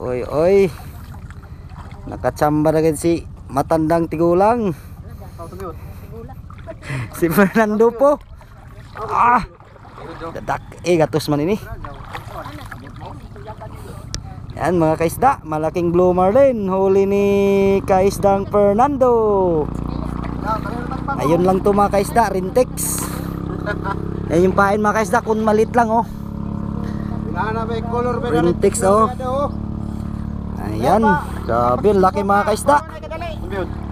Oy, oy. Nakachamba na agad si matandang tigulang. Si Fernando po. Ah. Dadak gatos man ini. Yan mga kaisda, malaking blue marlin, huli ni kaisdang Fernando. Ayun lang to mga kaisda, rintex. Yan yung pain mga kaisda, kung malit lang oh. Rintex oh. Ayan, grabe, laki mga kaisda.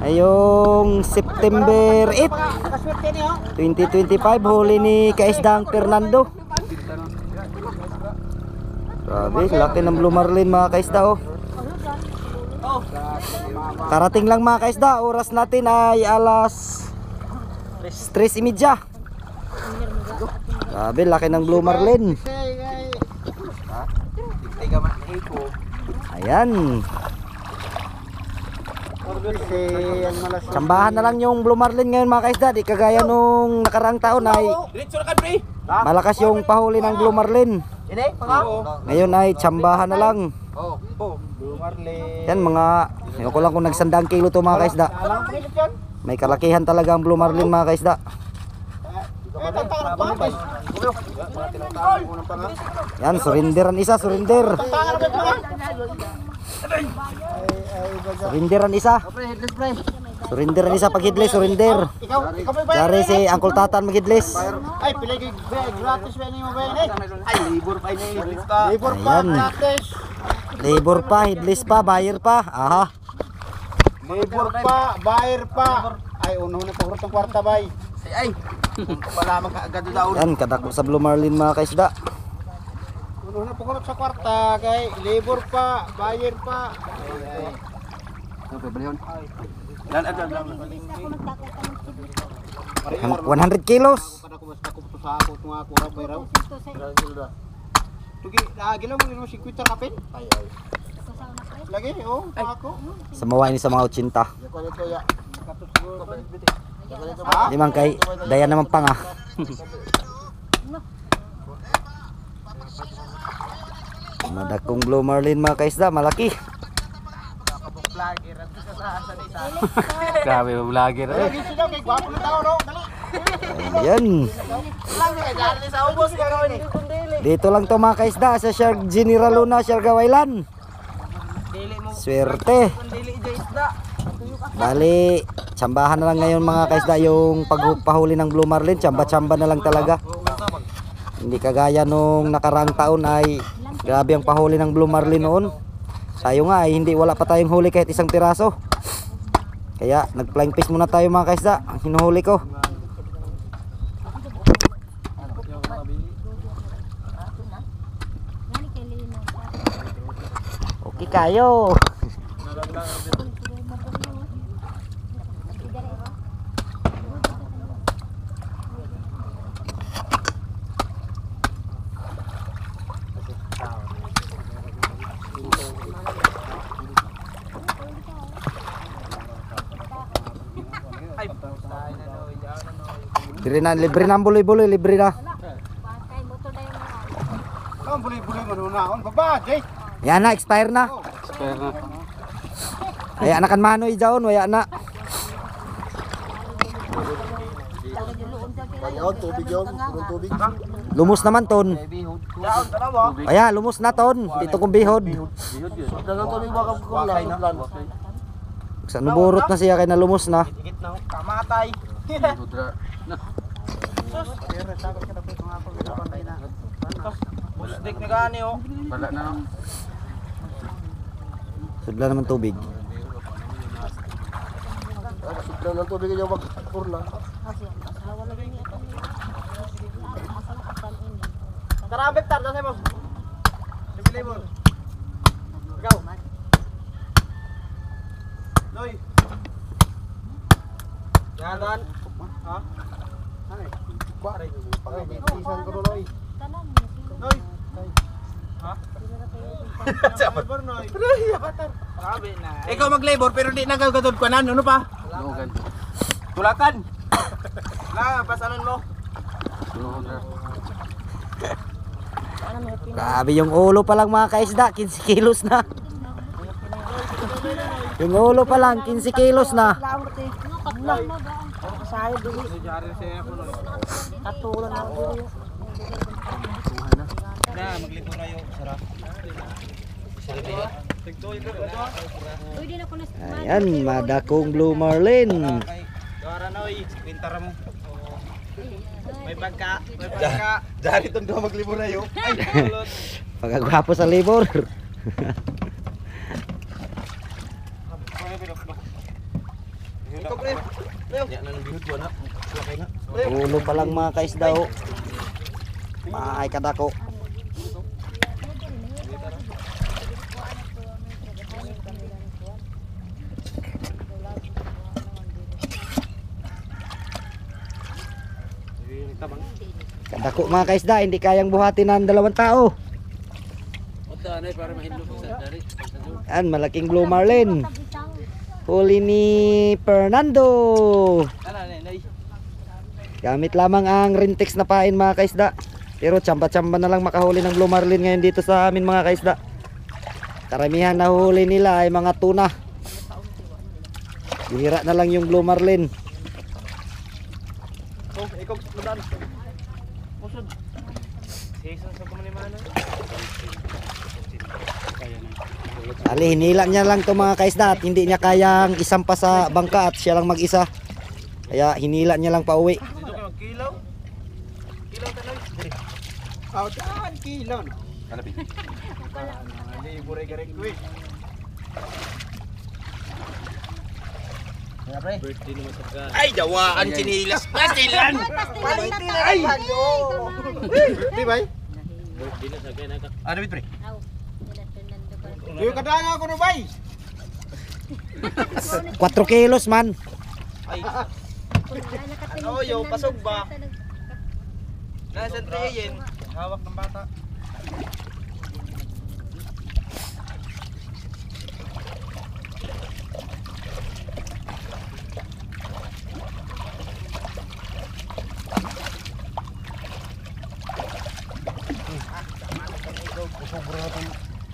Ayong September 8 2025, huli ni kaisdang Fernando. Grabe, laki ng blue marlin mga kaisda oh. Karating lang mga kaisda, oras natin ay alas 3:30. Grabe, laki ng blue marlin. Ayan. Tsambahan na lang yung blue marlin ngayon mga kaisda. Di kagaya nung nakaraang taon ay malakas yung pahuli ng blue marlin. Ngayon ay tsambahan na lang. Yan mga, ayoko lang kung nagsandang kilo to mga kaisda. May kalakihan talaga ang blue marlin mga kaisda. Yan, surinderan isa, surinder. Surinderan isa. Surinderan isa pag hidlis, surinder. Dari si Uncle Tatan mag-hidlis. Ay, pilay gratis ba niyo ba yan? Ay, libur pa ini, hidlis pa. Libur pa, Ayan. gratis. Libur pa, hidlis pa, buyer pa. Aha. Libur pa, buyer pa. Ay, unahon na pagurot ng kwarta bay. Ay, wala man kaagad daw. Yan, kadako sa blue marlin mga kaisda. Unahon na pagurot sa kwarta kay libur pa, buyer pa. Ay. Okay, balihon. Lan ada lang. 100 kilos. Kada ko basta ko sa ako tunga ko ra bay raw. Tugi, lagi lang mo 50 kapin. Ay ay. Lagi oh, ako. Sa maway ni sa mga 80. Di man kay daya naman pa nga. Madakong blue marlin mga kaisda, malaki. Grabe ba vlogger eh. Ayan. Dito lang to mga kaisda sa Shark General Luna, Siargao Island. Swerte. Bali, tsambahan na lang ngayon mga kaisda yung pagpahuli ng blue marlin. Tsamba-tsamba na lang talaga. Hindi kagaya nung nakaraang taon ay grabe ang pahuli ng blue marlin noon. Tayo nga ay hindi, wala pa tayong huli kahit isang piraso. Kaya nag-flying fish muna tayo mga kaisda. Ang hinuhuli ko. Okay kayo. Libre na ang buloy-buloy, libre na. Ang buloy-buloy mo na on baba, Jay. Yan na, expire na. Expire na. Waya na kan manoy jaon, waya na. Ayun, tubig yun, tubig. Lumos naman ton. Kaya lumos na ton. Dito kong bihod. Dagang tubig baka kung lang. Sa nuburot na siya kay na lumos na. Higit na kamatay. Budra. Busdik na gani oh. Wala na. Sudla naman tubig. Sudla ng tubig yung magpurla. Karabit tarda sa mo. Sibili mo. Ikaw. Loy. Yan. Ha? Ay. Kuare. Pangitisan ko loy. Loy. Ha? Sabat Noy. Ay, batar. Grabe na. Ikaw mag-labor pero di nagagatod ko nan, ano pa? Lugan. Tulakan. La, pasanon mo. Lugan. Grabe yung ulo pa lang mga kaisda, 15 kilos na. Yung ulo pa lang, 15 kilos na. Kasayo dili. Katulan na dili. Na, maglito na yung sarap. Ayan, madakong blue marlin. Dara na oy, pintara mo. May pagka. Dari tong do maglibor na yo. Ay, kulot. Pagkagwapo sa libor. Ito pre. Leo. Ya nang bihod ko na. Sakay na. Ulo pa lang mga kaisda oh. Ay kadako. Kadako mga kaisda, hindi kayang buhatin ng 2 tao. Yan, malaking blue marlin. Huli ni Fernando. Gamit lamang ang Rintex na pain mga kaisda. Pero tsamba-tsamba na lang makahuli ng blue marlin ngayon dito sa amin mga kaisda. Karamihan na huli nila ay mga tuna. Bihira na lang yung blue marlin. Oh, ikaw madan. Musod. Season sa kumanimana. Ali, hinila niya lang to mga kaisda at hindi niya kayang isampa sa bangka at siya lang mag-isa. Kaya hinila niya lang pa uwi. Dito ka magkilaw. Kilaw tanay. Diri. Aw, daan kilaw. Kalabi. Ali, bure garek kuwi. Birthday naman sa ka. Ay, dawaan chinilas. Pastilan. Ay, birthday bay. Birthday na sa kanya ka. Ano bit pre? Yung kadanga ko no bay. 4 kilos man. Ay. Ano yung pasog ba? Nasa trayin. Hawak ng bata.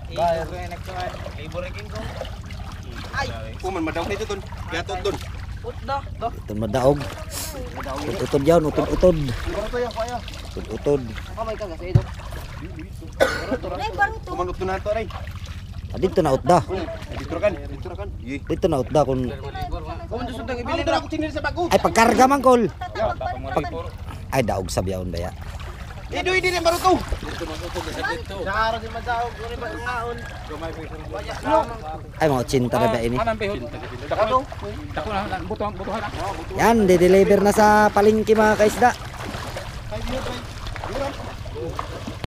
Bayar ko yung nagtuan. Ay, burikin ko. Ay! Kuman, madaw nito dun. Kaya to dun. Utda. Ito madaog. Utod yan, utod-utod. Baruto yan, kaya. Utod-utod. Kamay ka kasi ito. Kumanot to na ito, aray. Dito na utda. Dito kan. Dito kan. Dito na utda kung Kuman to sundang ibili na ako tinil sa bago. ay pagkarga man kol. Ay daog sa biyahon baya. Ido hindi na baruto. Sa araw di madaog, kung iba ngaon. Gamay pa isang Ay mga 80 na ba ini. Dako. Dako na, butuhan na. Yan, de-deliver na sa palengke mga kaisda. Ay,